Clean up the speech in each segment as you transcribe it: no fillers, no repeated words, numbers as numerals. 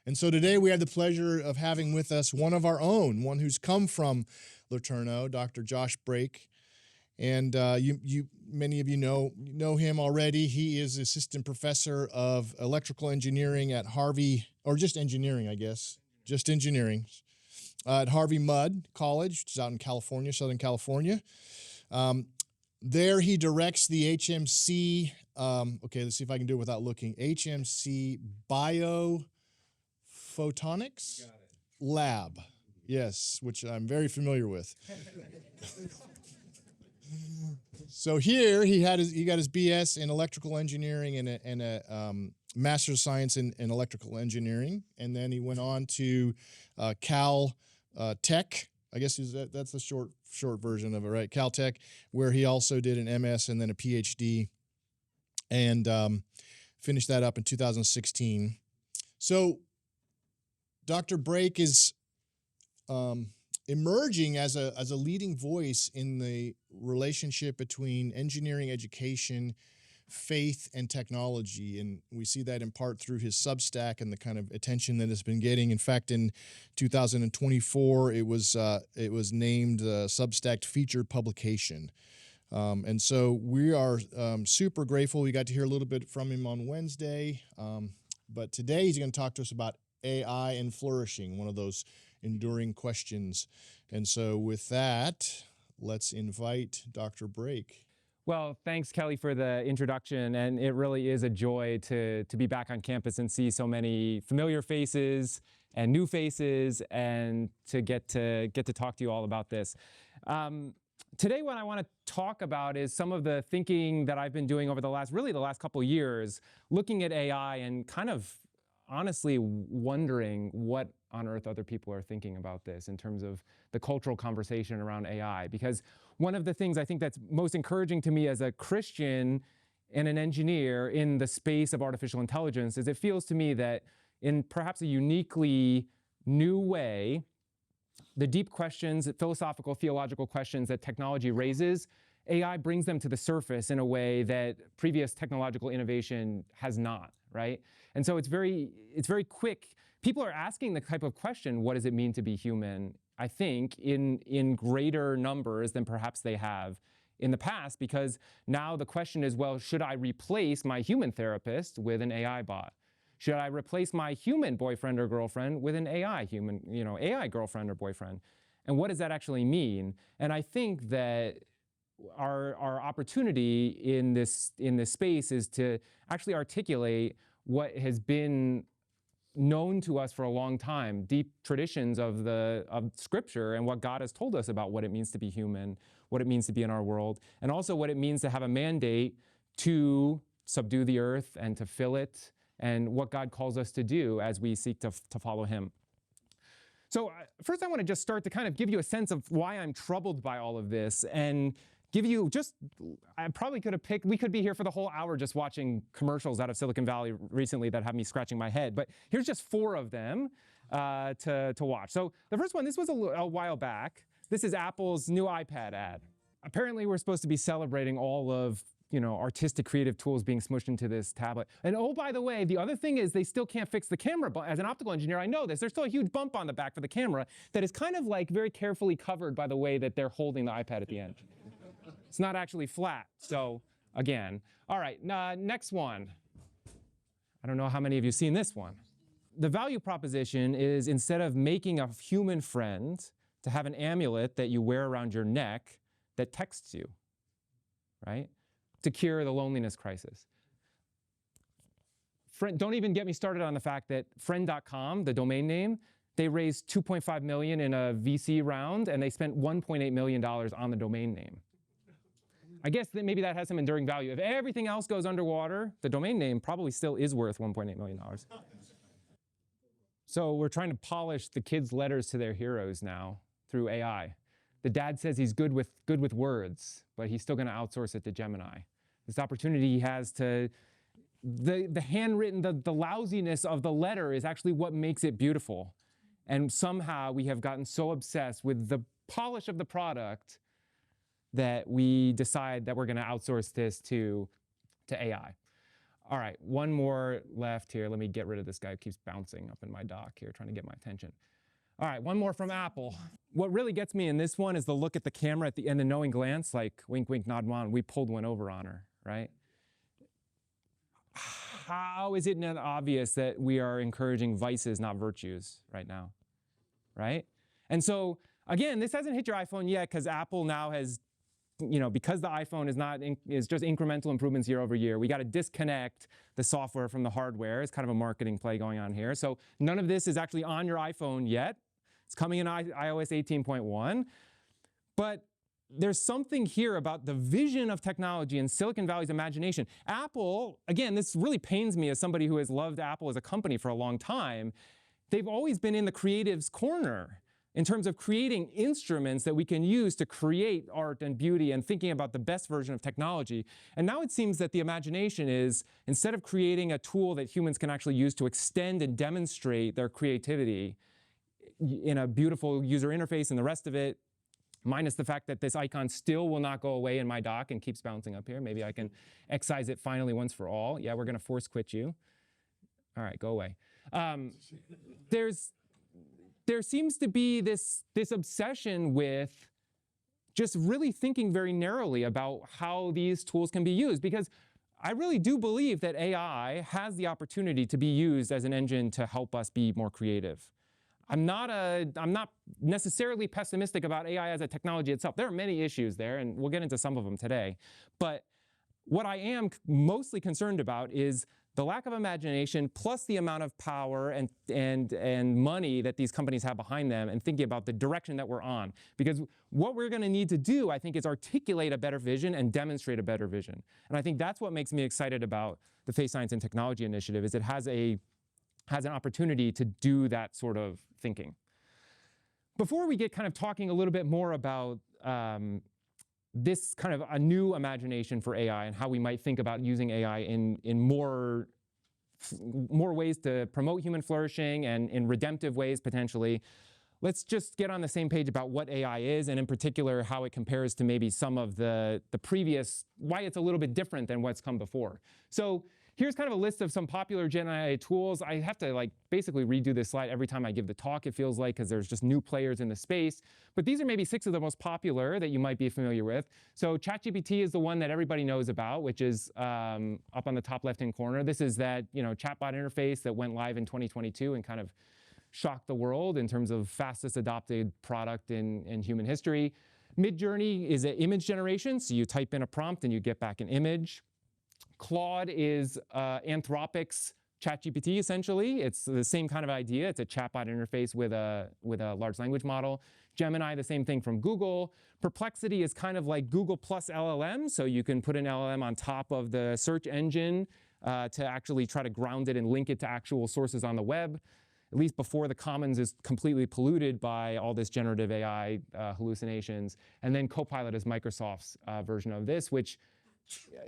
And so today we have the pleasure of having with us one of our own, one who's come from LeTourneau, Dr. Josh Brake. And many of you know him already. He is assistant professor of electrical engineering at Harvey, or just engineering, I guess, just engineering, at Harvey Mudd College, which is out in California, Southern California. There he directs the HMC, okay, let's see if I can do it without looking, HMC Biophotonics Lab, yes, which I'm very familiar with. So here he got his BS in electrical engineering and a master's of science in electrical engineering, and then he went on to Cal Tech. I guess that's the short version of it, right? Caltech, where he also did an MS and then a Ph.D. and finished that up in 2016. So Dr. Brake is emerging as a leading voice in the relationship between engineering education, faith, and technology, and we see that in part through his Substack and the kind of attention that it's been getting. In fact, in 2024, it was named Substack featured publication, and so we are super grateful. We got to hear a little bit from him on Wednesday, but today he's going to talk to us about AI and flourishing, one of those enduring questions. And so with that, let's invite Dr. Brake. Well, thanks, Kelly, for the introduction, and it really is a joy to be back on campus and see so many familiar faces and new faces, and to get to talk to you all about this. Today, what I want to talk about is some of the thinking that I've been doing over the last couple of years, looking at AI and kind of honestly wondering what on earth other people are thinking about this in terms of the cultural conversation around AI. Because one of the things I think that's most encouraging to me as a Christian and an engineer in the space of artificial intelligence is it feels to me that in perhaps a uniquely new way, the deep questions, philosophical, theological questions that technology raises, AI brings them to the surface in a way that previous technological innovation has not, right? And so it's very quick. People are asking the type of question, what does it mean to be human, I think, in greater numbers than perhaps they have in the past, because now the question is, well, should I replace my human therapist with an AI bot? Should I replace my human boyfriend or girlfriend with an AI AI girlfriend or boyfriend? And what does that actually mean? And I think that our opportunity in this space is to actually articulate what has been known to us for a long time, deep traditions of Scripture and what God has told us about what it means to be human, what it means to be in our world, and also what it means to have a mandate to subdue the earth and to fill it, and what God calls us to do as we seek to follow Him. So first I want to just start to kind of give you a sense of why I'm troubled by all of this, and give you I probably could have picked, we could be here for the whole hour just watching commercials out of Silicon Valley recently that have me scratching my head, but here's just 4 of them to watch. So the first one, this was a while back. This is Apple's new iPad ad. Apparently we're supposed to be celebrating all of artistic creative tools being smushed into this tablet. And oh, by the way, the other thing is they still can't fix the camera. As an optical engineer, I know this. There's still a huge bump on the back for the camera that is kind of like very carefully covered by the way that they're holding the iPad at the end. It's not actually flat, so again. All right, next one. I don't know how many of you have seen this one. The value proposition is, instead of making a human friend, to have an amulet that you wear around your neck that texts you, right? To cure the loneliness crisis. Don't even get me started on the fact that friend.com, the domain name, they raised $2.5 million in a VC round, and they spent $1.8 million on the domain name. I guess that maybe that has some enduring value. If everything else goes underwater, the domain name probably still is worth $1.8 million. So we're trying to polish the kids' letters to their heroes now through AI. The dad says he's good with words, but he's still going to outsource it to Gemini. This opportunity he has to, the handwritten, the lousiness of the letter is actually what makes it beautiful. And somehow we have gotten so obsessed with the polish of the product that we decide that we're going to outsource this to AI. All right, one more left here. Let me get rid of this guy who keeps bouncing up in my dock here, trying to get my attention. All right, one more from Apple. What really gets me in this one is the look at the camera at the end, the knowing glance, like wink, wink, nod, nod. We pulled one over on her, right? How is it not obvious that we are encouraging vices, not virtues right now, right? And so, again, this hasn't hit your iPhone yet because Apple now has, because the iPhone is just incremental improvements year over year, we got to disconnect the software from the hardware. It's kind of a marketing play going on here. So none of this is actually on your iPhone yet. It's coming in iOS 18.1. But there's something here about the vision of technology and Silicon Valley's imagination. Apple, again, this really pains me as somebody who has loved Apple as a company for a long time. They've always been in the creative's corner in terms of creating instruments that we can use to create art and beauty and thinking about the best version of technology. And now it seems that the imagination is, instead of creating a tool that humans can actually use to extend and demonstrate their creativity in a beautiful user interface and the rest of it, minus the fact that this icon still will not go away in my dock and keeps bouncing up here. Maybe I can excise it finally once for all. Yeah, we're going to force quit you. All right, go away. There seems to be this obsession with just really thinking very narrowly about how these tools can be used, because I really do believe that AI has the opportunity to be used as an engine to help us be more creative. I'm not necessarily pessimistic about AI as a technology itself. There are many issues there, and we'll get into some of them today. But what I am mostly concerned about is the lack of imagination plus the amount of power and money that these companies have behind them, and thinking about the direction that we're on. Because what we're going to need to do, I think, is articulate a better vision and demonstrate a better vision. And I think that's what makes me excited about the Face Science and Technology Initiative, is it has an opportunity to do that sort of thinking. Before we get kind of talking a little bit more about this kind of a new imagination for AI and how we might think about using AI in more ways to promote human flourishing and in redemptive ways potentially, let's just get on the same page about what AI is, and in particular how it compares to maybe some of the previous, why it's a little bit different than what's come before. So here's kind of a list of some popular Gen AI tools. I have to basically redo this slide every time I give the talk, it feels like, because there's just new players in the space. But these are maybe 6 of the most popular that you might be familiar with. So ChatGPT is the one that everybody knows about, which is up on the top left-hand corner. This is that chatbot interface that went live in 2022 and kind of shocked the world in terms of fastest adopted product in human history. Midjourney is an image generation, so you type in a prompt and you get back an image. Claude is Anthropic's ChatGPT, essentially. It's the same kind of idea. It's a chatbot interface with a large language model. Gemini, the same thing from Google. Perplexity is kind of like Google plus LLM, so you can put an LLM on top of the search engine to actually try to ground it and link it to actual sources on the web, at least before the commons is completely polluted by all this generative AI hallucinations. And then Copilot is Microsoft's version of this, which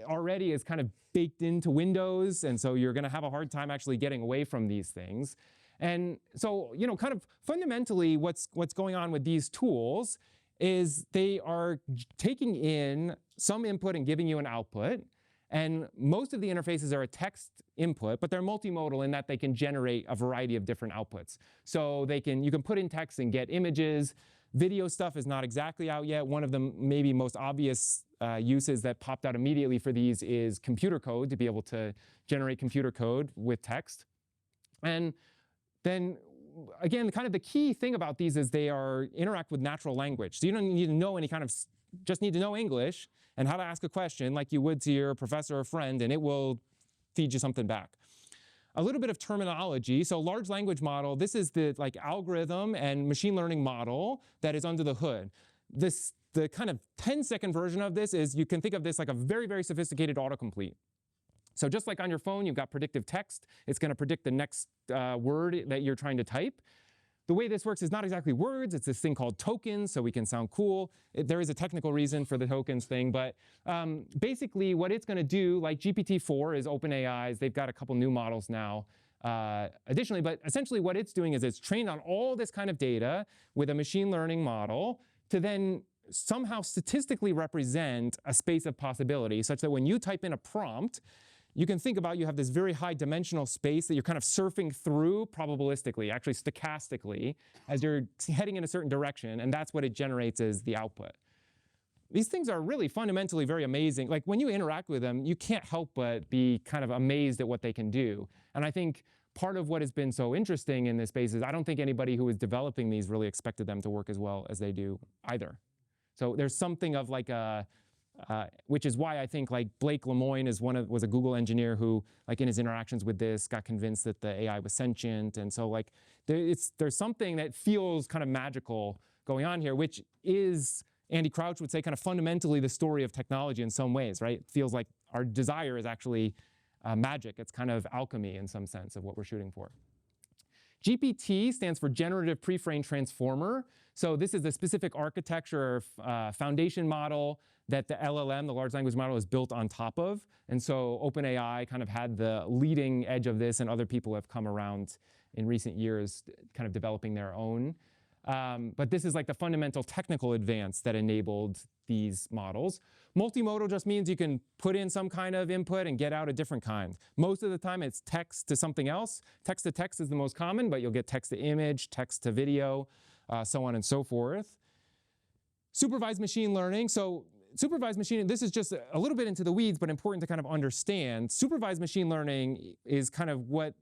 already is kind of baked into Windows, and so you're going to have a hard time actually getting away from these things. And so, kind of fundamentally what's going on with these tools is they are taking in some input and giving you an output. And most of the interfaces are a text input, but they're multimodal in that they can generate a variety of different outputs. So you can put in text and get images. Video stuff is not exactly out yet. One of the maybe most obvious uses that popped out immediately for these is computer code, to be able to generate computer code with text. And then again, kind of the key thing about these is they interact with natural language. So you don't need to know just need to know English and how to ask a question like you would to your professor or friend, and it will feed you something back. A little bit of terminology. So large language model, this is the algorithm and machine learning model that is under the hood. The kind of 10-second version of this is, you can think of this like a very, very sophisticated autocomplete. So just like on your phone, you've got predictive text. It's going to predict the next word that you're trying to type. The way this works is not exactly words. It's this thing called tokens, so we can sound cool. There is a technical reason for the tokens thing, but basically what it's going to do, like GPT-4 is OpenAI's. They've got a couple new models now additionally, but essentially what it's doing is it's trained on all this kind of data with a machine learning model to then somehow statistically represent a space of possibility, such that when you type in a prompt, you can think about you have this very high dimensional space that you're kind of surfing through probabilistically, actually stochastically, as you're heading in a certain direction, and that's what it generates as the output. These things are really fundamentally very amazing. Like when you interact with them, you can't help but be kind of amazed at what they can do. And I think part of what has been so interesting in this space is I don't think anybody who was developing these really expected them to work as well as they do either. So there's something of like a, which is why I think like Blake Lemoine was a Google engineer who, like in his interactions with this, got convinced that the AI was sentient. And so like there's something that feels kind of magical going on here, which is, Andy Crouch would say, kind of fundamentally the story of technology in some ways, right? It feels like our desire is actually magic. It's kind of alchemy in some sense of what we're shooting for. GPT stands for Generative Preframe Transformer. So this is a specific architecture foundation model that the LLM, the large language model, is built on top of. And so OpenAI kind of had the leading edge of this, and other people have come around in recent years kind of developing their own. But this is like the fundamental technical advance that enabled these models. Multimodal just means you can put in some kind of input and get out a different kind. Most of the time it's text to something else. Text to text is the most common, but you'll get text to image, text to video, so on and so forth. Supervised machine learning. So supervised machine, this is just a little bit into the weeds, but important to kind of understand. Supervised machine learning is kind of what,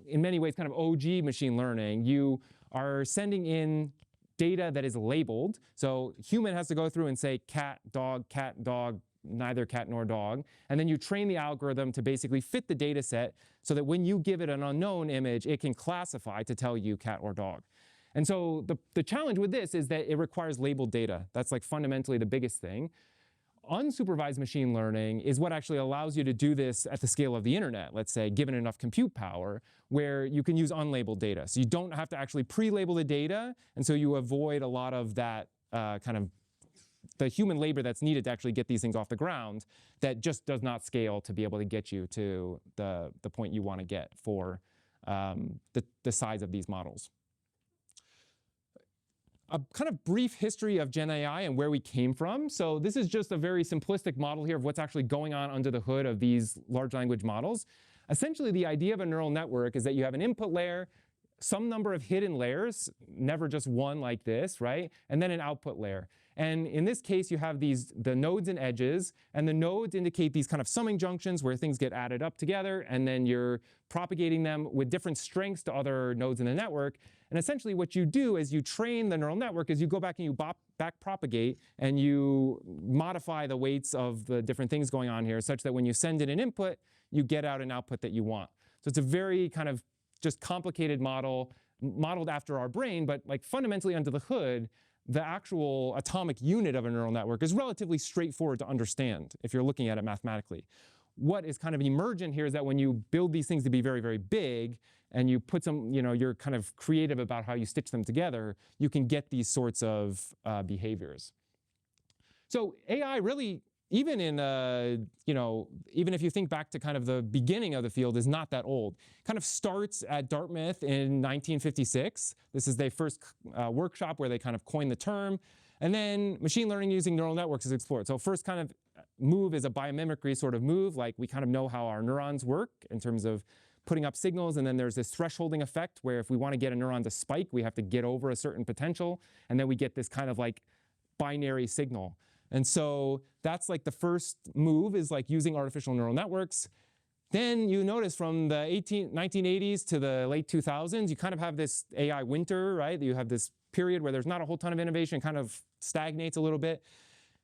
in many ways, kind of OG machine learning. You are sending in data that is labeled. So human has to go through and say cat, dog, neither cat nor dog. And then you train the algorithm to basically fit the data set so that when you give it an unknown image, it can classify to tell you cat or dog. And so the challenge with this is that it requires labeled data. That's like fundamentally the biggest thing. Unsupervised machine learning is what actually allows you to do this at the scale of the internet, let's say, given enough compute power, where you can use unlabeled data. So you don't have to actually pre-label the data, and so you avoid a lot of that kind of the human labor that's needed to actually get these things off the ground that just does not scale to be able to get you to the point you want to get for the size of these models. A kind of brief history of Gen AI and where we came from. So this is just a very simplistic model here of what's actually going on under the hood of these large language models. Essentially, the idea of a neural network is that you have an input layer, some number of hidden layers, never just one like this, right? And then an output layer. And in this case, you have the nodes and edges, and the nodes indicate these kind of summing junctions where things get added up together, and then you're propagating them with different strengths to other nodes in the network. And essentially what you do is you train the neural network is you go back and you back propagate and you modify the weights of the different things going on here such that when you send in an input, you get out an output that you want. So it's a very kind of just complicated model, modeled after our brain, but like fundamentally under the hood, the actual atomic unit of a neural network is relatively straightforward to understand if you're looking at it mathematically. What is kind of emergent here is that when you build these things to be very, very big, and you put some, you're kind of creative about how you stitch them together, you can get these sorts of behaviors. So AI really, even in, even if you think back to kind of the beginning of the field, is not that old. Kind of starts at Dartmouth in 1956. This is their first workshop where they kind of coined the term. And then machine learning using neural networks is explored. So first kind of move is a biomimicry sort of move, like we kind of know how our neurons work in terms of putting up signals, and then there's this thresholding effect where if we want to get a neuron to spike, we have to get over a certain potential, and then we get this kind of like binary signal. And so that's like the first move is like using artificial neural networks. Then you notice from the 1980s to the late 2000s, you kind of have this AI winter, right? You have this period where there's not a whole ton of innovation, kind of stagnates a little bit.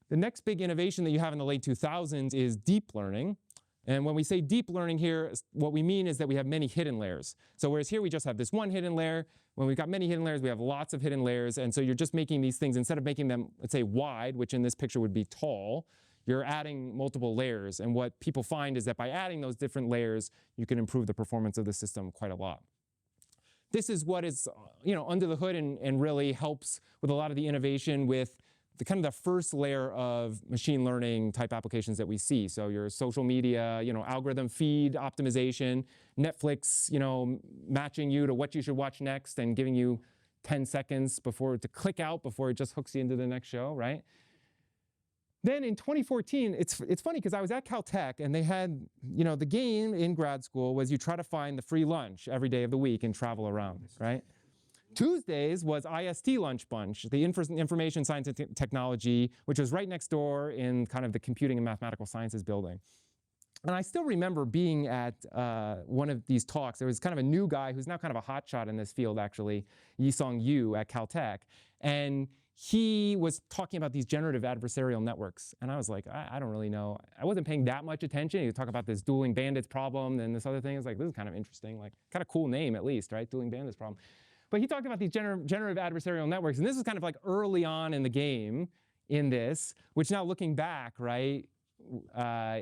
The next big innovation that you have in the late 2000s is deep learning. And when we say deep learning here, what we mean is that we have many hidden layers. So whereas here we just have this one hidden layer, when we've got many hidden layers, we have lots of hidden layers. And so you're just making these things, instead of making them, let's say, wide, which in this picture would be tall, you're adding multiple layers. And what people find is that by adding those different layers, you can improve the performance of the system quite a lot. This is what is under the hood and really helps with a lot of the innovation with the kind of the first layer of machine learning type applications that we see. So your social media, algorithm feed optimization, Netflix, matching you to what you should watch next and giving you 10 seconds to click out before it just hooks you into the next show, right? Then in 2014, it's funny because I was at Caltech and they had, the game in grad school was you try to find the free lunch every day of the week and travel around, right? Tuesdays was IST Lunch Bunch, the Information Science and Technology, which was right next door in kind of the Computing and Mathematical Sciences building. And I still remember being at one of these talks. There was kind of a new guy who's now kind of a hotshot in this field, actually, Yisong Yu at Caltech. And he was talking about these generative adversarial networks. And I was like, I don't really know. I wasn't paying that much attention. He was talking about this dueling bandits problem and this other thing. I was like, this is kind of interesting, like kind of cool name at least, right? Dueling bandits problem. But he talked about these generative adversarial networks. And this is kind of like early on in the game in this, which now looking back, right,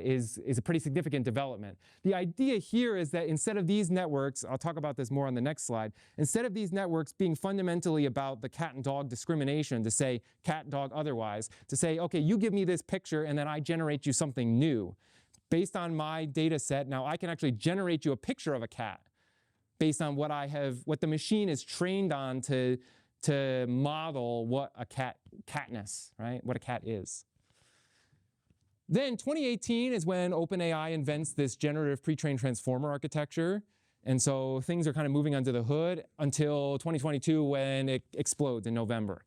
is a pretty significant development. The idea here is that instead of these networks, I'll talk about this more on the next slide, instead of these networks being fundamentally about the cat and dog discrimination, to say cat, dog, otherwise, to say, okay, you give me this picture and then I generate you something new. Based on my data set, now I can actually generate you a picture of a cat based on what the machine is trained on to model what a catness, right? What a cat is. Then 2018 is when OpenAI invents this generative pre-trained transformer architecture. And so things are kind of moving under the hood until 2022 when it explodes in November.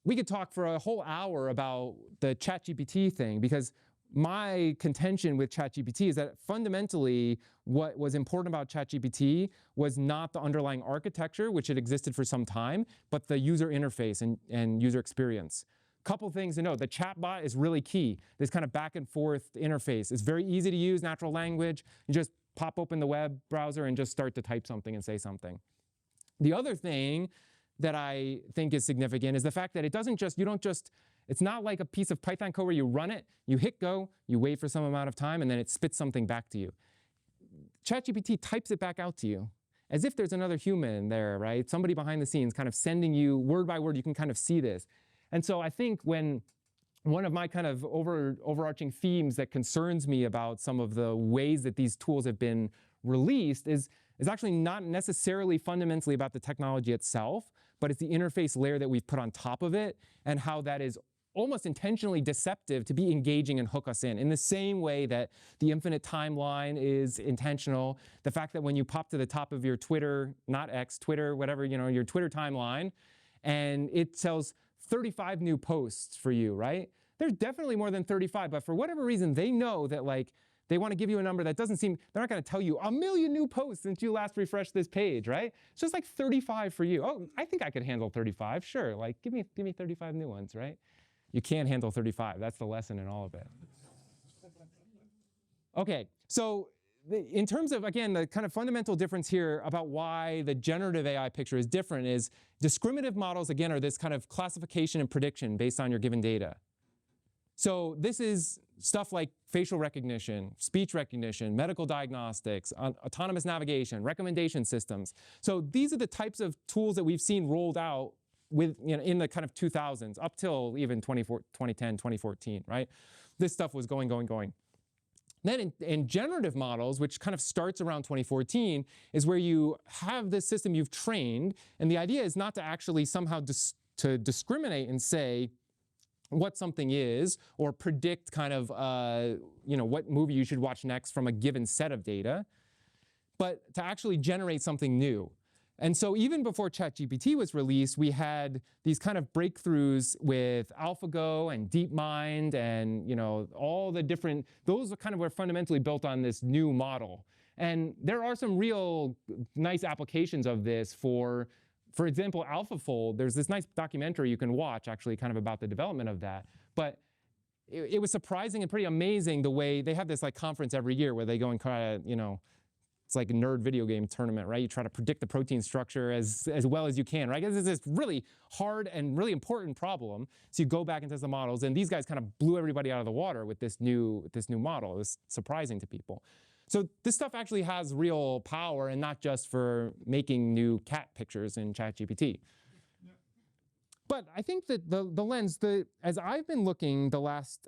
We could talk for a whole hour about the ChatGPT thing, because my contention with ChatGPT is that fundamentally what was important about ChatGPT was not the underlying architecture, which had existed for some time, but the user interface and user experience. Couple things to know. The chatbot is really key. This kind of back and forth interface. It's very easy to use, natural language. You just pop open the web browser and just start to type something and say something. The other thing that I think is significant is the fact that it's not like a piece of Python code where you run it, you hit go, you wait for some amount of time, and then it spits something back to you. ChatGPT types it back out to you as if there's another human there, right? Somebody behind the scenes kind of sending you word by word. You can kind of see this. And so I think when one of my kind of overarching themes that concerns me about some of the ways that these tools have been released is actually not necessarily fundamentally about the technology itself, but it's the interface layer that we've put on top of it and how that is almost intentionally deceptive to be engaging and hook us in the same way that the infinite timeline is intentional. The fact that when you pop to the top of your Twitter, not X, Twitter, whatever, your Twitter timeline, and it tells 35 new posts for you, right? There's definitely more than 35, but for whatever reason, they know that they want to give you a number that doesn't seem, they're not going to tell you 1 million new posts since you last refreshed this page, right? It's just like 35 for you. Oh, I think I could handle 35, sure. Give me 35 new ones, right? You can't handle 35. That's the lesson in all of it. Okay, so in terms of, again, the kind of fundamental difference here about why the generative AI picture is different is discriminative models, again, are this kind of classification and prediction based on your given data. So this is stuff like facial recognition, speech recognition, medical diagnostics, autonomous navigation, recommendation systems. So these are the types of tools that we've seen rolled out in the kind of 2000s, up till even 2010, 2014, right? This stuff was going. Then in generative models, which kind of starts around 2014, is where you have this system you've trained, and the idea is not to actually somehow to discriminate and say what something is, or predict kind of what movie you should watch next from a given set of data, but to actually generate something new. And so even before ChatGPT was released, we had these kind of breakthroughs with AlphaGo and DeepMind and all the different, those kind of were fundamentally built on this new model. And there are some real nice applications of this for example, AlphaFold. There's this nice documentary you can watch actually kind of about the development of that. But it was surprising and pretty amazing the way they have this conference every year where they go and kind of, it's like a nerd video game tournament, right? You try to predict the protein structure as well as you can, right? Because it's this really hard and really important problem. So you go back and test the models, and these guys kind of blew everybody out of the water with this new model. It was surprising to people. So this stuff actually has real power, and not just for making new cat pictures in ChatGPT. Yeah. But I think that the lens, as I've been looking the last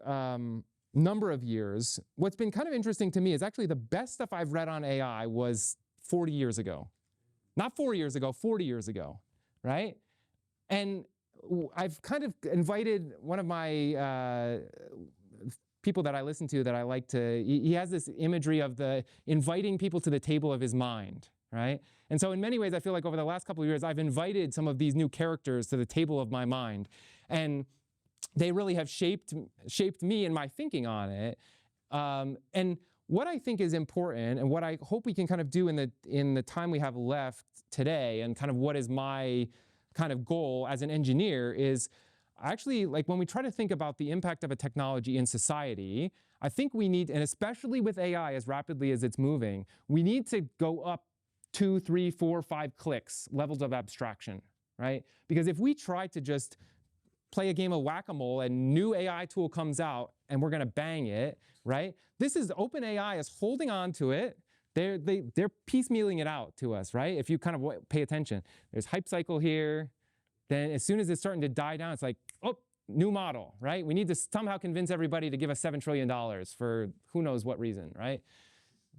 number of years, what's been kind of interesting to me is actually the best stuff I've read on AI was 40 years ago. Not 4 years ago, 40 years ago, right? And I've kind of invited one of my people that I listen to that I like to, he has this imagery of the inviting people to the table of his mind, right? And so in many ways, I feel like over the last couple of years, I've invited some of these new characters to the table of my mind. And they really have shaped me and my thinking on it. And what I think is important, and what I hope we can kind of do in the time we have left today, and kind of what is my kind of goal as an engineer, is actually, like, when we try to think about the impact of a technology in society, I think we need, and especially with AI as rapidly as it's moving, we need to go up 2, 3, 4, 5 clicks, levels of abstraction, right? Because if we try to just play a game of whack-a-mole and new AI tool comes out and we're gonna bang it, right? This is, OpenAI is holding on to it. They're piecemealing it out to us, right? If you kind of pay attention. There's hype cycle here. Then as soon as it's starting to die down, it's like, oh, new model, right? We need to somehow convince everybody to give us $7 trillion for who knows what reason, right?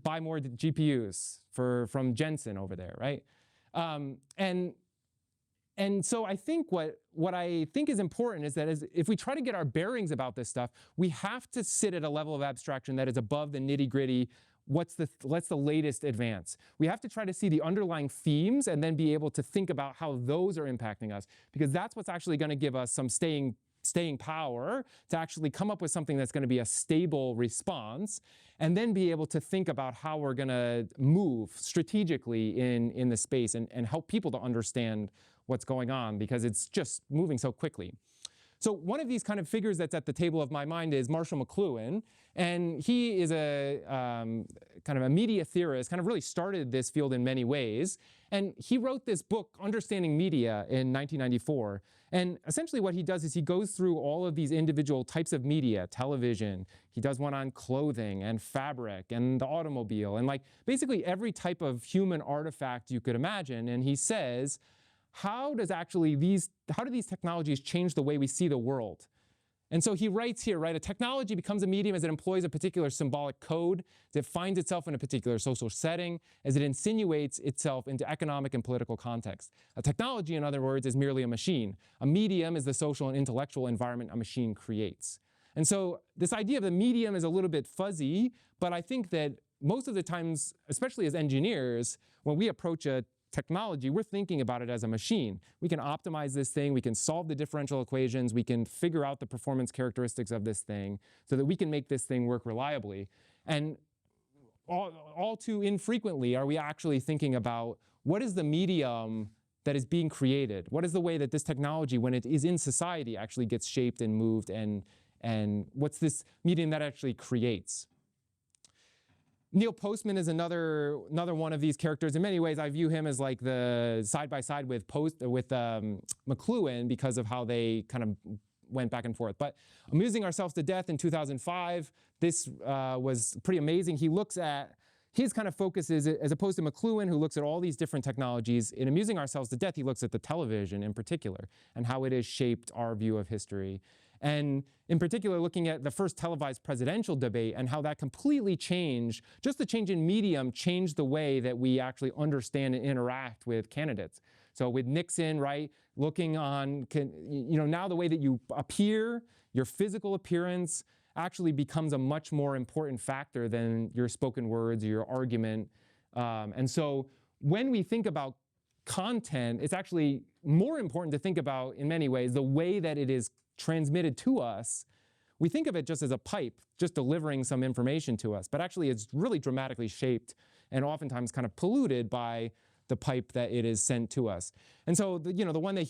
Buy more GPUs from Jensen over there, right? And so I think what I think is important is that if we try to get our bearings about this stuff, we have to sit at a level of abstraction that is above the nitty-gritty. What's the latest advance? We have to try to see the underlying themes and then be able to think about how those are impacting us, because that's what's actually going to give us some staying power to actually come up with something that's going to be a stable response, and then be able to think about how we're going to move strategically in the space and help people to understand what's going on, because it's just moving so quickly. So one of these kind of figures that's at the table of my mind is Marshall McLuhan, and he is a kind of a media theorist, kind of really started this field in many ways, and he wrote this book, Understanding Media, in 1994. And essentially what he does is he goes through all of these individual types of media, television, he does one on clothing and fabric and the automobile, and like basically every type of human artifact you could imagine, and he says, how do these technologies change the way we see the world? And so he writes here, right, a technology becomes a medium as it employs a particular symbolic code, as it finds itself in a particular social setting, as it insinuates itself into economic and political context. A technology, in other words, is merely a machine. A medium is the social and intellectual environment a machine creates. And so this idea of the medium is a little bit fuzzy, but I think that most of the times, especially as engineers, when we approach a technology, we're thinking about it as a machine. We can optimize this thing, we can solve the differential equations, we can figure out the performance characteristics of this thing so that we can make this thing work reliably. And all too infrequently are we actually thinking about what is the medium that is being created? What is the way that this technology, when it is in society, actually gets shaped and moved, and what's this medium that actually creates? Neil Postman is another one of these characters. In many ways, I view him as like the side-by-side with McLuhan because of how they kind of went back and forth. But Amusing Ourselves to Death in 2005, this was pretty amazing. He looks at, his kind of focus is, as opposed to McLuhan, who looks at all these different technologies, in Amusing Ourselves to Death, he looks at the television in particular and how it has shaped our view of history. And in particular, looking at the first televised presidential debate and how that completely changed, just the change in medium changed the way that we actually understand and interact with candidates. So with Nixon, right, looking on, now the way that you appear, your physical appearance actually becomes a much more important factor than your spoken words or your argument. And so when we think about content, it's actually more important to think about, in many ways, the way that it is transmitted to us. We think of it just as a pipe, just delivering some information to us, but actually it's really dramatically shaped and oftentimes kind of polluted by the pipe that it is sent to us. And so, the one what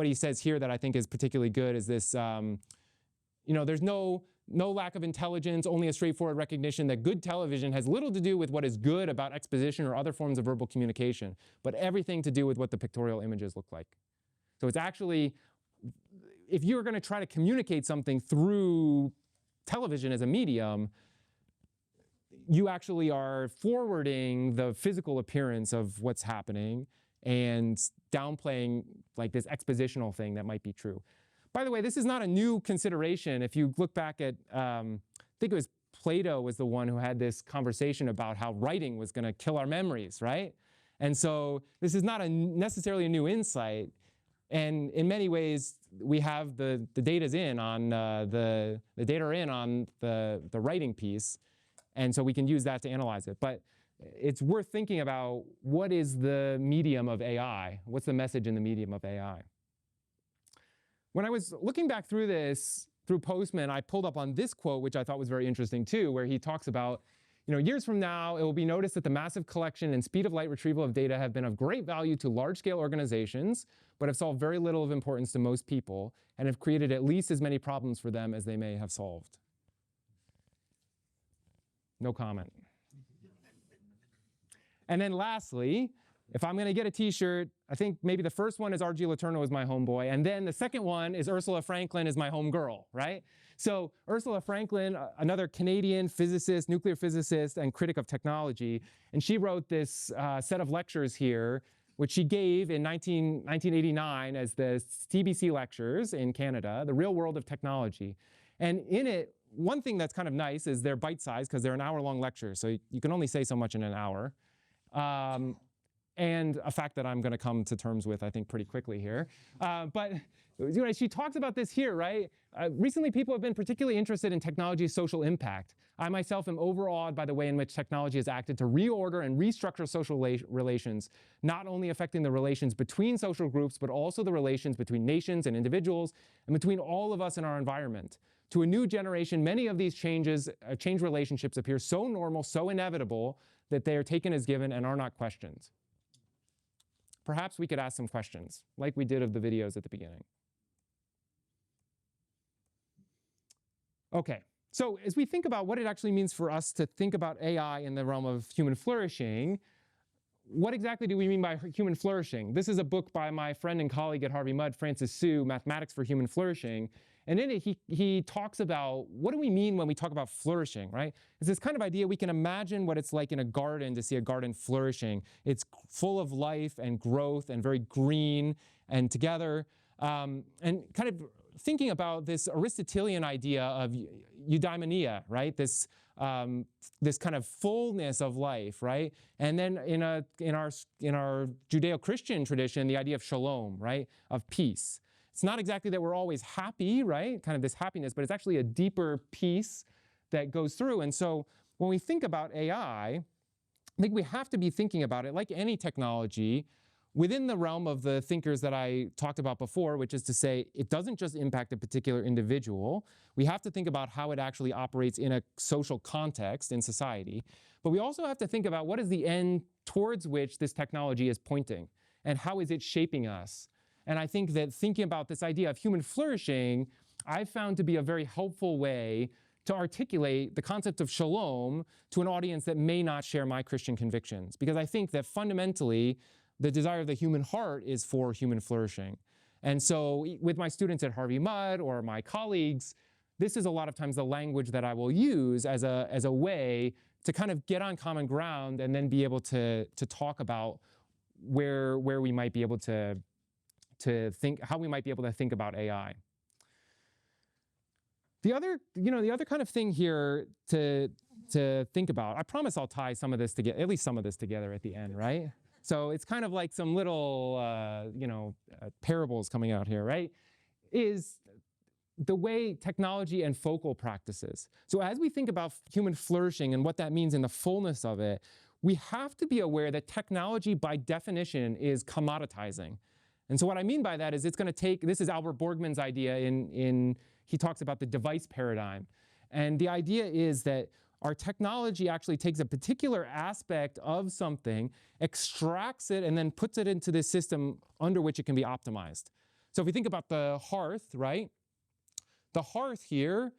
he says here that I think is particularly good is this, there's no lack of intelligence, only a straightforward recognition that good television has little to do with what is good about exposition or other forms of verbal communication, but everything to do with what the pictorial images look like. So it's actually, if you're going to try to communicate something through television as a medium, you actually are forwarding the physical appearance of what's happening and downplaying like this expositional thing that might be true. By the way, this is not a new consideration. If you look back at, I think it was Plato was the one who had this conversation about how writing was going to kill our memories, right? And so this is not necessarily a new insight. And in many ways, we have the data's in on the data are in on the writing piece, and so we can use that to analyze it. But it's worth thinking about what is the medium of AI? What's the message in the medium of AI? When I was looking back through this, through Postman, I pulled up on this quote, which I thought was very interesting too, where he talks about, years from now, it will be noticed that the massive collection and speed of light retrieval of data have been of great value to large-scale organizations, but have solved very little of importance to most people, and have created at least as many problems for them as they may have solved. No comment. And then lastly, if I'm going to get a t-shirt, I think maybe the first one is R.G. Letourneau is my homeboy, and then the second one is Ursula Franklin is my homegirl, right? So Ursula Franklin, another Canadian physicist, nuclear physicist, and critic of technology, and she wrote this set of lectures here, which she gave in 1989 as the TBC lectures in Canada, The Real World of Technology. And in it, one thing that's kind of nice is they're bite-sized because they're an hour-long lecture, so you can only say so much in an hour. And a fact that I'm going to come to terms with, I think, pretty quickly here. But she talks about this here, right? Recently, people have been particularly interested in technology's social impact. I myself am overawed by the way in which technology has acted to reorder and restructure social relations, not only affecting the relations between social groups, but also the relations between nations and individuals, and between all of us and our environment. To a new generation, many of these change relationships appear so normal, so inevitable, that they are taken as given and are not questioned. Perhaps we could ask some questions, like we did of the videos at the beginning. Okay, so as we think about what it actually means for us to think about AI in the realm of human flourishing, what exactly do we mean by human flourishing? This is a book by my friend and colleague at Harvey Mudd, Francis Su, Mathematics for Human Flourishing. And in it, he talks about what do we mean when we talk about flourishing, right? It's this kind of idea we can imagine what it's like in a garden to see a garden flourishing. It's full of life and growth and very green and together. And kind of thinking about this Aristotelian idea of eudaimonia, right? This kind of fullness of life, right? And then in our Judeo-Christian tradition, the idea of shalom, right? Of peace. It's not exactly that we're always happy, right? Kind of this happiness, but it's actually a deeper peace that goes through. And so when we think about AI, I think we have to be thinking about it like any technology within the realm of the thinkers that I talked about before, which is to say it doesn't just impact a particular individual. We have to think about how it actually operates in a social context in society. But we also have to think about what is the end towards which this technology is pointing and how is it shaping us. And I think that thinking about this idea of human flourishing, I've found to be a very helpful way to articulate the concept of shalom to an audience that may not share my Christian convictions. Because I think that fundamentally, the desire of the human heart is for human flourishing. And so with my students at Harvey Mudd or my colleagues, this is a lot of times the language that I will use as a way to kind of get on common ground and then be able to talk about where we might be able to think, how we might be able to think about AI. The other kind of thing here to think about, I promise I'll tie some of this together, at least some of this together at the end, right? So it's kind of like some little, parables coming out here, right? Is the way technology and focal practices. So as we think about human flourishing and what that means in the fullness of it, we have to be aware that technology by definition is commoditizing. And so what I mean by that is it's going to take, this is Albert Borgman's idea he talks about the device paradigm. And the idea is that our technology actually takes a particular aspect of something, extracts it, and then puts it into this system under which it can be optimized. So if we think about the hearth, right? The hearth here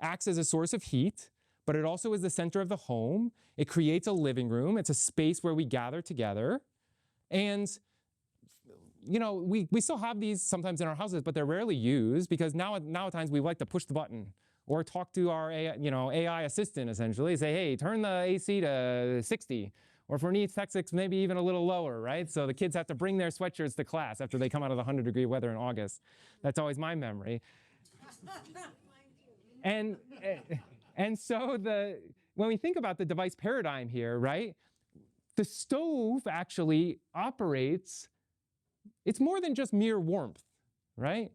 acts as a source of heat, but it also is the center of the home. It creates a living room. It's a space where we gather together. And we still have these sometimes in our houses, but they're rarely used because now at times we like to push the button or talk to our AI assistant essentially, say, hey, turn the AC to 60. Or for needs Texas, maybe even a little lower, right? So the kids have to bring their sweatshirts to class after they come out of the 100-degree weather in August. That's always my memory. And so when we think about the device paradigm here, right? The stove actually operates it's more than just mere warmth, right?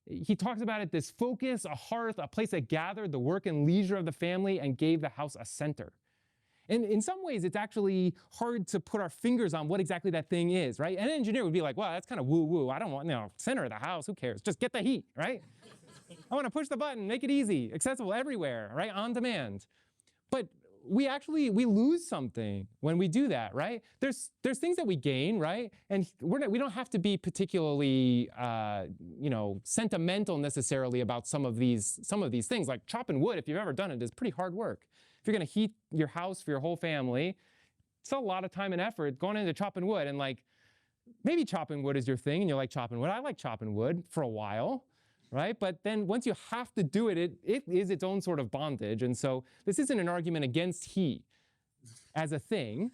He talks about it, this focus, a hearth, a place that gathered the work and leisure of the family and gave the house a center. And in some ways, it's actually hard to put our fingers on what exactly that thing is, right? An engineer would be like, well, that's kind of woo-woo. I don't want, center of the house, who cares? Just get the heat, right? I want to push the button, make it easy, accessible everywhere, right? On demand. But we lose something when we do that, right? There's things that we gain, right? And we don't have to be particularly, sentimental necessarily about some of these things. Like chopping wood, if you've ever done it, is pretty hard work. If you're going to heat your house for your whole family, it's a lot of time and effort going into chopping wood. And like, maybe chopping wood is your thing, and you like chopping wood. I like chopping wood for a while. Right? But then once you have to do it, it is its own sort of bondage. And so this isn't an argument against heat as a thing.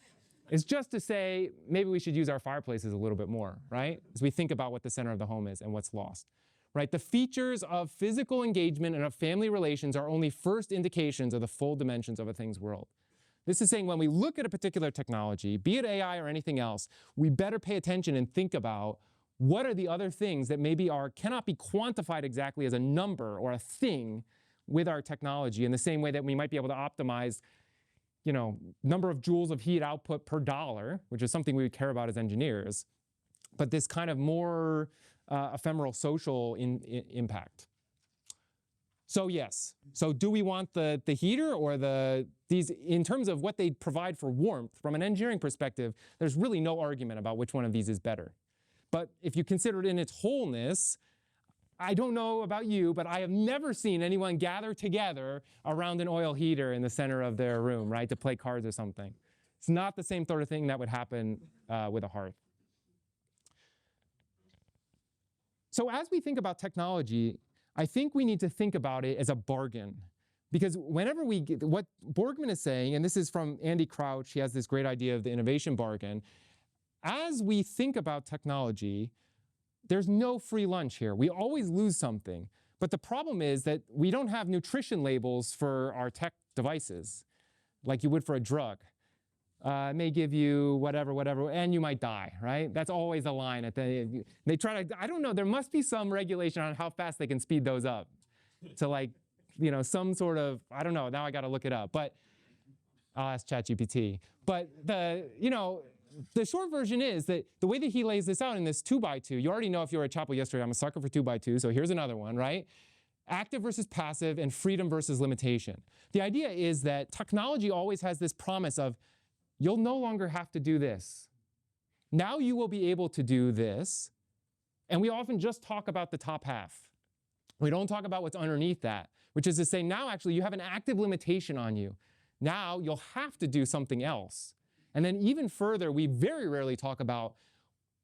It's just to say maybe we should use our fireplaces a little bit more, right? As we think about what the center of the home is and what's lost. Right? The features of physical engagement and of family relations are only first indications of the full dimensions of a thing's world. This is saying when we look at a particular technology, be it AI or anything else, we better pay attention and think about what are the other things that maybe cannot be quantified exactly as a number or a thing with our technology, in the same way that we might be able to optimize, number of joules of heat output per dollar, which is something we would care about as engineers, but this kind of more ephemeral social impact. So yes, so do we want the heater or these, in terms of what they provide for warmth, from an engineering perspective, there's really no argument about which one of these is better. But if you consider it in its wholeness, I don't know about you, but I have never seen anyone gather together around an oil heater in the center of their room, right, to play cards or something. It's not the same sort of thing that would happen with a hearth. So as we think about technology, I think we need to think about it as a bargain. Because whenever what Borgman is saying, and this is from Andy Crouch, he has this great idea of the innovation bargain. As we think about technology, there's no free lunch here. We always lose something. But the problem is that we don't have nutrition labels for our tech devices, like you would for a drug. It may give you whatever, and you might die, right? That's always a line. They try to, I don't know, there must be some regulation on how fast they can speed those up to some sort of, I don't know, now I got to look it up. But I'll ask ChatGPT. But the short version is that the way that he lays this out in this 2x2, you already know if you were at Chapel yesterday, I'm a sucker for 2x2, so here's another one, right? Active versus passive and freedom versus limitation. The idea is that technology always has this promise of, you'll no longer have to do this. Now you will be able to do this. And we often just talk about the top half. We don't talk about what's underneath that, which is to say now actually you have an active limitation on you. Now you'll have to do something else. And then even further, we very rarely talk about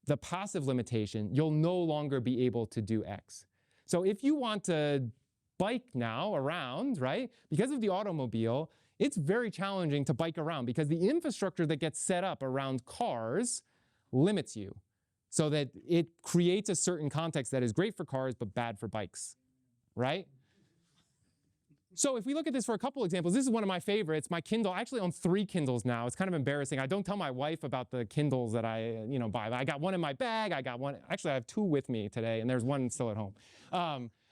the passive limitation. You'll no longer be able to do X. So if you want to bike now around, right, because of the automobile, it's very challenging to bike around because the infrastructure that gets set up around cars limits you so that it creates a certain context that is great for cars but bad for bikes, right? So if we look at this for a couple examples, this is one of my favorites. My Kindle, I actually own 3 Kindles now. It's kind of embarrassing. I don't tell my wife about the Kindles that I buy. I got one in my bag. I got one. Actually, I have 2 with me today, and there's one still at home.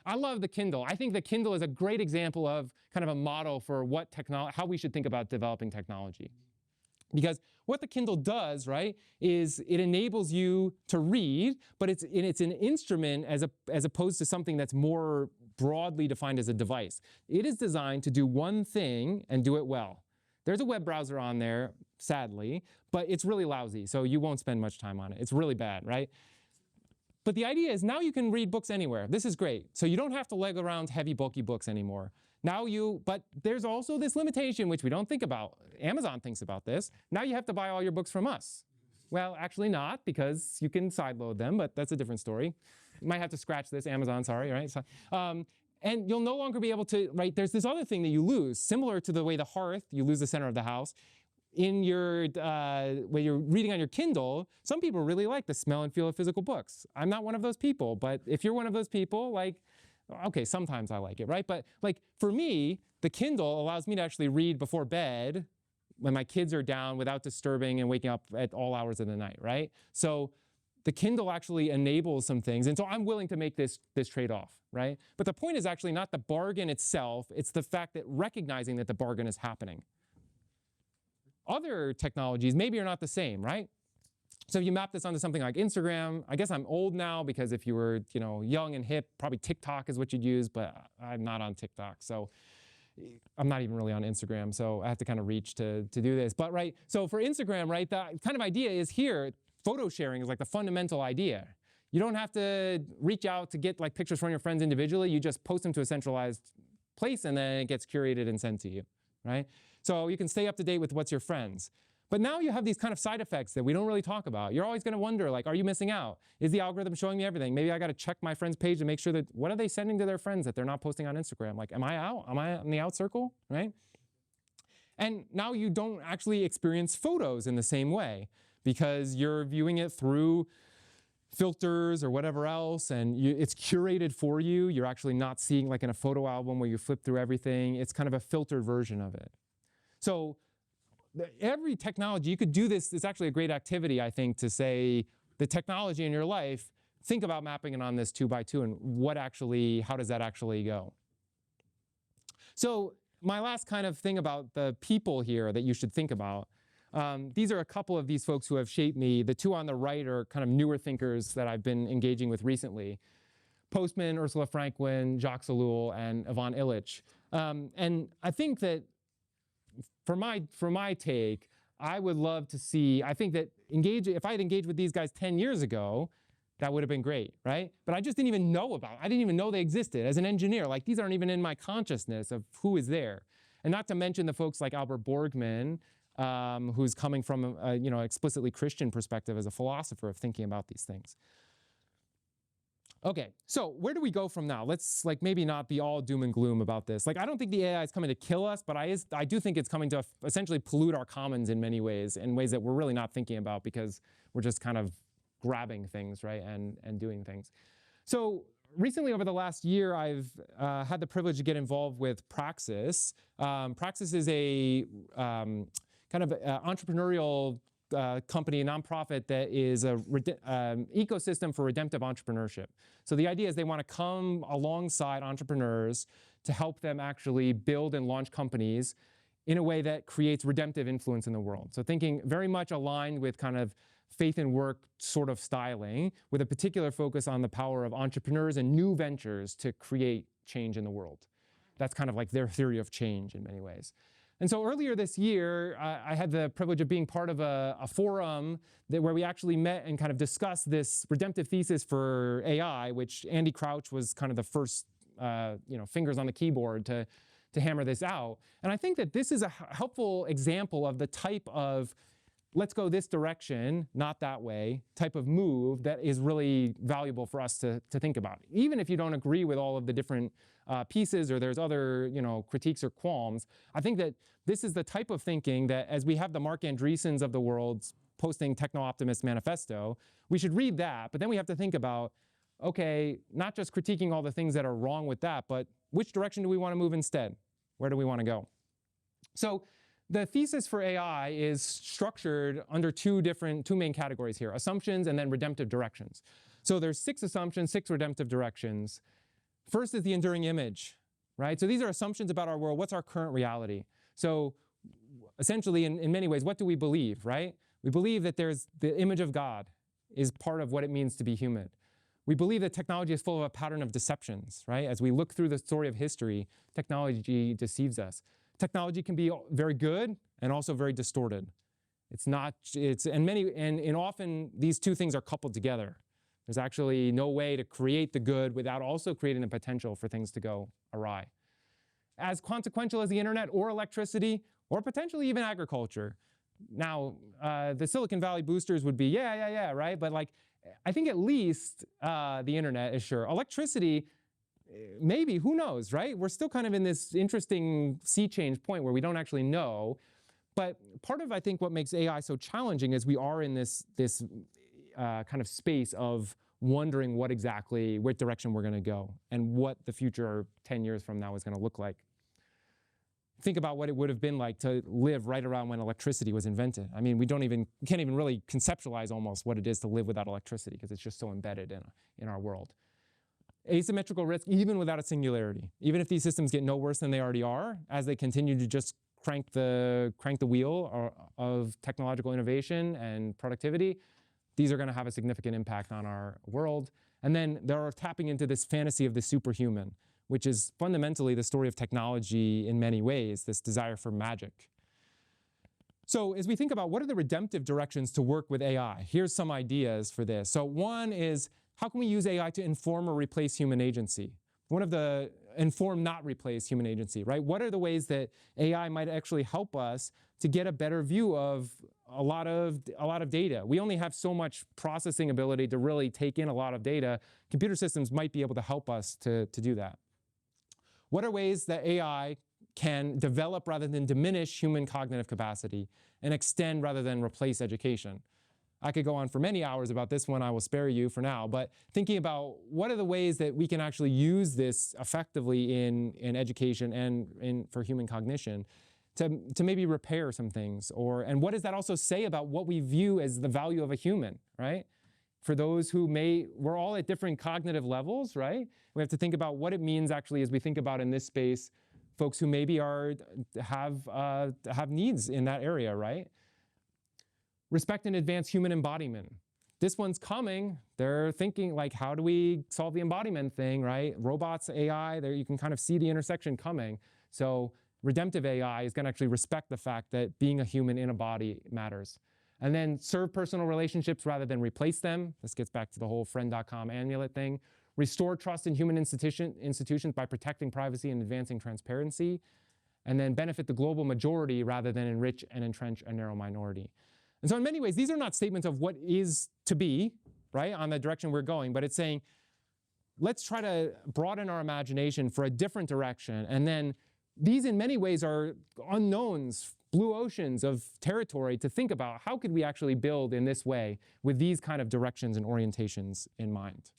I love the Kindle. I think the Kindle is a great example of kind of a model for how we should think about developing technology. Because what the Kindle does, right, is it enables you to read, but it's an instrument as opposed to something that's more broadly defined as a device. It is designed to do one thing and do it well. There's a web browser on there, sadly, but it's really lousy, so you won't spend much time on it. It's really bad, right? But the idea is now you can read books anywhere. This is great. So you don't have to leg around heavy, bulky books anymore. But there's also this limitation, which we don't think about. Amazon thinks about this. Now you have to buy all your books from us. Well, actually not, because you can sideload them, but that's a different story. You might have to scratch this, Amazon, sorry, right? So, and you'll no longer be able to, right, there's this other thing that you lose, similar to the way the hearth, you lose the center of the house. In your, when you're reading on your Kindle, some people really like the smell and feel of physical books. I'm not one of those people, but if you're one of those people, okay, sometimes I like it, right? But for me, the Kindle allows me to actually read before bed when my kids are down without disturbing and waking up at all hours of the night, right? So the Kindle actually enables some things. And so I'm willing to make this trade-off, right? But the point is actually not the bargain itself, it's the fact that recognizing that the bargain is happening. Other technologies maybe are not the same, right? So if you map this onto something like Instagram, I guess I'm old now because if you were, young and hip, probably TikTok is what you'd use, but I'm not on TikTok. So I'm not even really on Instagram, so I have to kind of reach to do this. But right, so for Instagram, right, the kind of idea is here, photo sharing is like the fundamental idea. You don't have to reach out to get like pictures from your friends individually. You just post them to a centralized place and then it gets curated and sent to you, right? So you can stay up to date with what's your friends. But now you have these kind of side effects that we don't really talk about. You're always going to wonder, like, are you missing out? Is the algorithm showing me everything? Maybe I got to check my friend's page to make sure that what are they sending to their friends that they're not posting on Instagram? Like, am I out? Am I in the out circle, right? And now you don't actually experience photos in the same way because you're viewing it through filters or whatever else, and it's curated for you. You're actually not seeing like in a photo album where you flip through everything. It's kind of a filtered version of it. So every technology, you could do this, it's actually a great activity, I think, to say the technology in your life, think about mapping it on this 2x2 and how does that actually go? So my last kind of thing about the people here that you should think about, these are a couple of these folks who have shaped me. The two on the right are kind of newer thinkers that I've been engaging with recently. Postman, Ursula Franklin, Jacques Ellul, and Ivan Illich. And I think that for my take, I would love to see, I think that if I had engaged with these guys 10 years ago, that would have been great, right? But I just didn't even know I didn't even know they existed. As an engineer, like these aren't even in my consciousness of who is there. And not to mention the folks like Albert Borgman, who's coming from a explicitly Christian perspective as a philosopher of thinking about these things. Okay, so where do we go from now? Let's maybe not be all doom and gloom about this. I don't think the AI is coming to kill us, but I do think it's coming to essentially pollute our commons in many ways, in ways that we're really not thinking about because we're just kind of grabbing things, right, and doing things. So recently, over the last year, I've had the privilege to get involved with Praxis. Praxis is a kind of entrepreneurial company, a nonprofit that is a ecosystem for redemptive entrepreneurship. So the idea is they want to come alongside entrepreneurs to help them actually build and launch companies in a way that creates redemptive influence in the world. So thinking very much aligned with kind of faith and work sort of styling, with a particular focus on the power of entrepreneurs and new ventures to create change in the world. That's kind of like their theory of change in many ways. And so earlier this year, I had the privilege of being part of a forum where we actually met and kind of discussed this redemptive thesis for AI, which Andy Crouch was kind of the first fingers on the keyboard to hammer this out. And I think that this is a helpful example of the type of let's go this direction, not that way, type of move that is really valuable for us to think about. Even if you don't agree with all of the different pieces or there's other critiques or qualms, I think that this is the type of thinking that as we have the Mark Andreessens of the world posting Techno-Optimist Manifesto, we should read that, but then we have to think about, okay, not just critiquing all the things that are wrong with that, but which direction do we want to move instead? Where do we want to go? So the thesis for AI is structured under two main categories here, assumptions and then redemptive directions. So there's 6 assumptions, 6 redemptive directions. First is the enduring image, right? So these are assumptions about our world. What's our current reality? So essentially, in many ways, what do we believe, right? We believe that there's the image of God is part of what it means to be human. We believe that technology is full of a pattern of deceptions, right? As we look through the story of history, technology deceives us. Technology can be very good and also very distorted. And often these two things are coupled together. There's actually no way to create the good without also creating the potential for things to go awry. As consequential as the internet or electricity or potentially even agriculture. Now, the Silicon Valley boosters would be, yeah, right? But I think at least the internet is sure. Electricity, maybe, who knows, right? We're still kind of in this interesting sea change point where we don't actually know. But part of, I think, what makes AI so challenging is we are in this kind of space of wondering what direction we're going to go and what the future 10 years from now is going to look like. think about what it would have been like to live right around when electricity was invented. I mean, we can't even really conceptualize almost what it is to live without electricity because it's just so embedded in our world. Asymmetrical risk, even without a singularity. Even if these systems get no worse than they already are, as they continue to just crank the wheel of technological innovation and productivity, these are going to have a significant impact on our world. And then they're tapping into this fantasy of the superhuman, which is fundamentally the story of technology in many ways, this desire for magic. So as we think about what are the redemptive directions to work with AI, here's some ideas for this. So one is, how can we use AI to inform or replace human agency? One of the inform, not replace human agency, right? What are the ways that AI might actually help us to get a better view of a lot of data? We only have so much processing ability to really take in a lot of data. Computer systems might be able to help us to do that. What are ways that AI can develop rather than diminish human cognitive capacity and extend rather than replace education? I could go on for many hours about this one. I will spare you for now. But thinking about what are the ways that we can actually use this effectively in education and for human cognition to maybe repair some things, and what does that also say about what we view as the value of a human, right? For those who we're all at different cognitive levels, right? We have to think about what it means actually as we think about in this space, folks who maybe have needs in that area, right? Respect and advance human embodiment. This one's coming. They're thinking like, how do we solve the embodiment thing, right? Robots, AI, there you can kind of see the intersection coming. So redemptive AI is going to actually respect the fact that being a human in a body matters. And then serve personal relationships rather than replace them. This gets back to the whole friend.com amulet thing. Restore trust in human institutions by protecting privacy and advancing transparency. And then benefit the global majority rather than enrich and entrench a narrow minority. And so in many ways, these are not statements of what is to be, right, on the direction we're going, but it's saying, let's try to broaden our imagination for a different direction. And then these in many ways are unknowns, blue oceans of territory to think about how could we actually build in this way with these kind of directions and orientations in mind.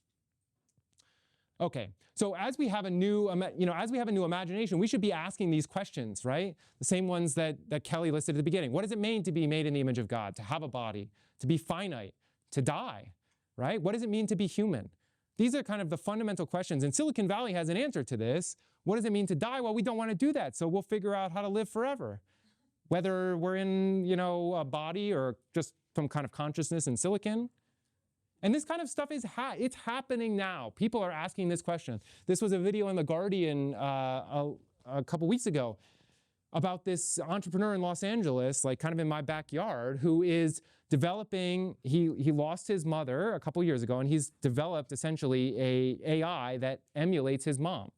Okay, so as we have a new imagination, we should be asking these questions, right? The same ones that Kelly listed at the beginning. What does it mean to be made in the image of God, to have a body, to be finite, to die, right? What does it mean to be human? These are kind of the fundamental questions, and Silicon Valley has an answer to this. What does it mean to die? Well, we don't want to do that, so we'll figure out how to live forever. Whether we're in, a body or just some kind of consciousness in silicon. And this kind of stuff it's happening now. People are asking this question. This was a video in The Guardian a couple weeks ago about this entrepreneur in Los Angeles, like kind of in my backyard, who is developing, he lost his mother a couple years ago, and he's developed essentially a AI that emulates his mom.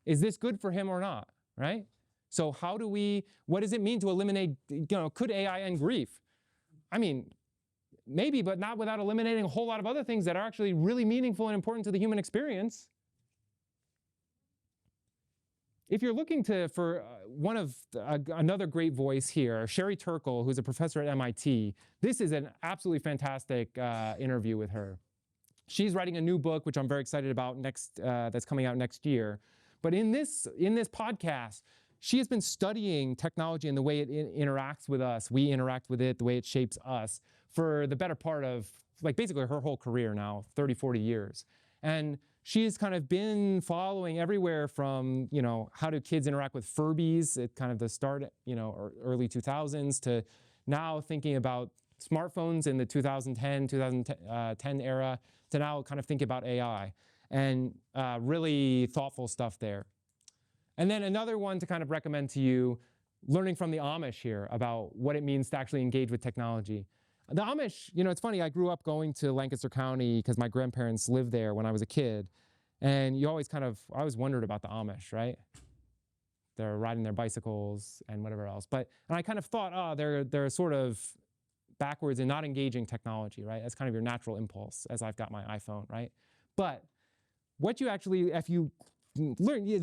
Is this good for him or not, right? So what does it mean to eliminate, could AI end grief? I mean, maybe, but not without eliminating a whole lot of other things that are actually really meaningful and important to the human experience. If you're looking for another great voice here, Sherry Turkle, who's a professor at MIT, this is an absolutely fantastic interview with her. She's writing a new book, which I'm very excited about that's coming out next year. But in this podcast, she has been studying technology and the way it interacts with us. We interact with it, the way it shapes us, for the better part of, basically her whole career now, 30, 40 years. And she's kind of been following everywhere from, how do kids interact with Furbies at kind of the start, early 2000s, to now thinking about smartphones in the 2010 era, to now kind of think about AI. And really thoughtful stuff there. And then another one to kind of recommend to you, learning from the Amish here about what it means to actually engage with technology. The Amish, it's funny, I grew up going to Lancaster County because my grandparents lived there when I was a kid. And I always wondered about the Amish, right? They're riding their bicycles and whatever else. And I kind of thought, they're sort of backwards in not engaging technology, right? That's kind of your natural impulse, as I've got my iPhone, right? But what you actually, if you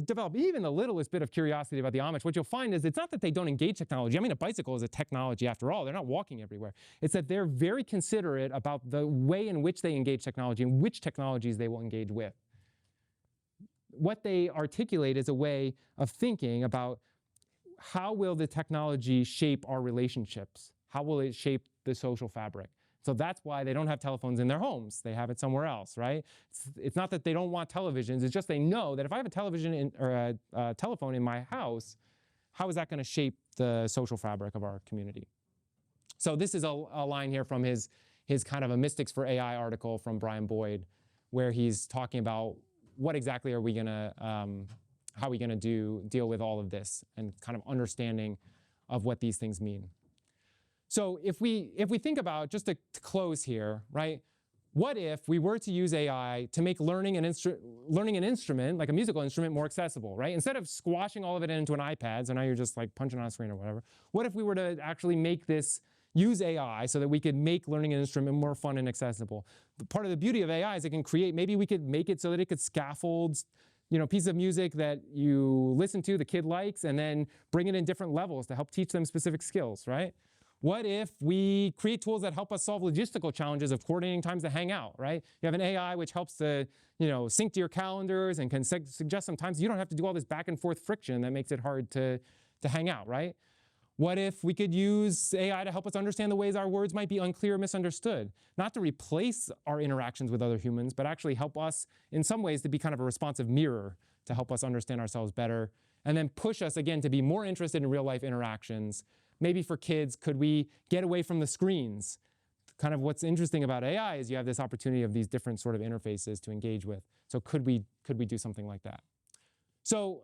develop even the littlest bit of curiosity about the Amish, what you'll find is it's not that they don't engage technology. I mean, a bicycle is a technology after all. They're not walking everywhere. It's that they're very considerate about the way in which they engage technology and which technologies they will engage with. What they articulate is a way of thinking about how will the technology shape our relationships? How will it shape the social fabric? So that's why they don't have telephones in their homes. They have it somewhere else, right? It's not that they don't want televisions. It's just they know that if I have a television or a telephone in my house, how is that going to shape the social fabric of our community? So this is a line here from his kind of a Mystics for AI article from Brian Boyd, where he's talking about what exactly are we going to, how are we going to deal with all of this and kind of understanding of what these things mean. So if we think about, just to close here, right? What if we were to use AI to make learning an instrument, like a musical instrument, more accessible, right? Instead of squashing all of it into an iPad, so now you're just like punching on a screen or whatever, what if we were to actually make this, use AI so that we could make learning an instrument more fun and accessible? Part of the beauty of AI is it can create, maybe we could make it so that it could scaffold, pieces of music that you listen to, the kid likes, and then bring it in different levels to help teach them specific skills, right? What if we create tools that help us solve logistical challenges of coordinating times to hang out, right? You have an AI which helps to, sync to your calendars and can suggest some times you don't have to do all this back and forth friction that makes it hard to hang out, right? What if we could use AI to help us understand the ways our words might be unclear or misunderstood? Not to replace our interactions with other humans, but actually help us in some ways to be kind of a responsive mirror to help us understand ourselves better, and then push us again to be more interested in real life interactions. Maybe for kids, could we get away from the screens? Kind of what's interesting about AI is you have this opportunity of these different sort of interfaces to engage with. So could we do something like that? So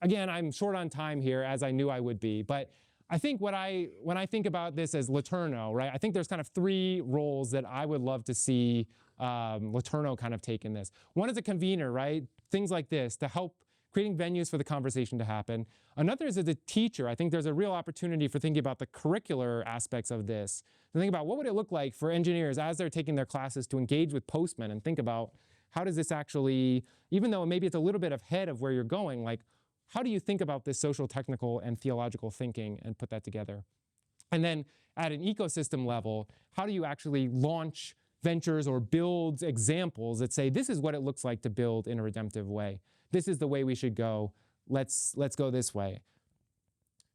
again, I'm short on time here, as I knew I would be, but I think when I think about this as Laterno, right, I think there's kind of three roles that I would love to see Laterno kind of take in this. One is a convener, right? Things like this to help creating venues for the conversation to happen. Another is as a teacher. I think there's a real opportunity for thinking about the curricular aspects of this. To think about what would it look like for engineers as they're taking their classes to engage with postmen and think about how does this actually, even though maybe it's a little bit ahead of where you're going, like how do you think about this social, technical, and theological thinking and put that together? And then at an ecosystem level, how do you actually launch ventures or build examples that say this is what it looks like to build in a redemptive way? This is the way we should go. Let's go this way.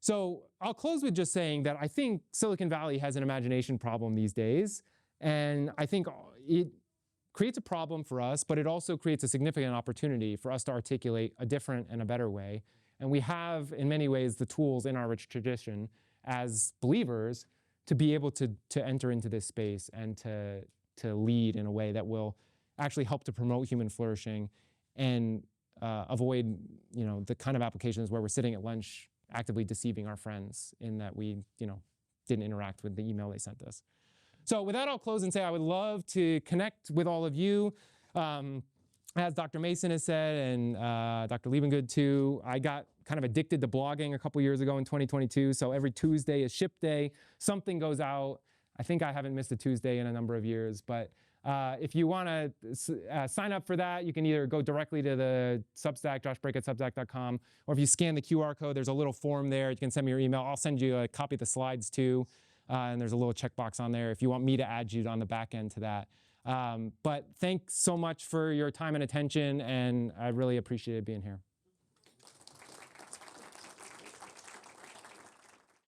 So I'll close with just saying that I think Silicon Valley has an imagination problem these days. And I think it creates a problem for us, but it also creates a significant opportunity for us to articulate a different and a better way. And we have, in many ways, the tools in our rich tradition as believers to be able to enter into this space and to lead in a way that will actually help to promote human flourishing and avoid, the kind of applications where we're sitting at lunch actively deceiving our friends in that we, didn't interact with the email they sent us. So with that, I'll close and say I would love to connect with all of you. As Dr. Mason has said, and Dr. Liebengood too, I got kind of addicted to blogging a couple years ago in 2022. So every Tuesday is ship day. Something goes out. I think I haven't missed a Tuesday in a number of years, but if you want to sign up for that, you can either go directly to the Substack, joshbrake@substack.com, or if you scan the QR code, there's a little form there. You can send me your email. I'll send you a copy of the slides too, and there's a little checkbox on there if you want me to add you on the back end to that. But thanks so much for your time and attention, and I really appreciated being here.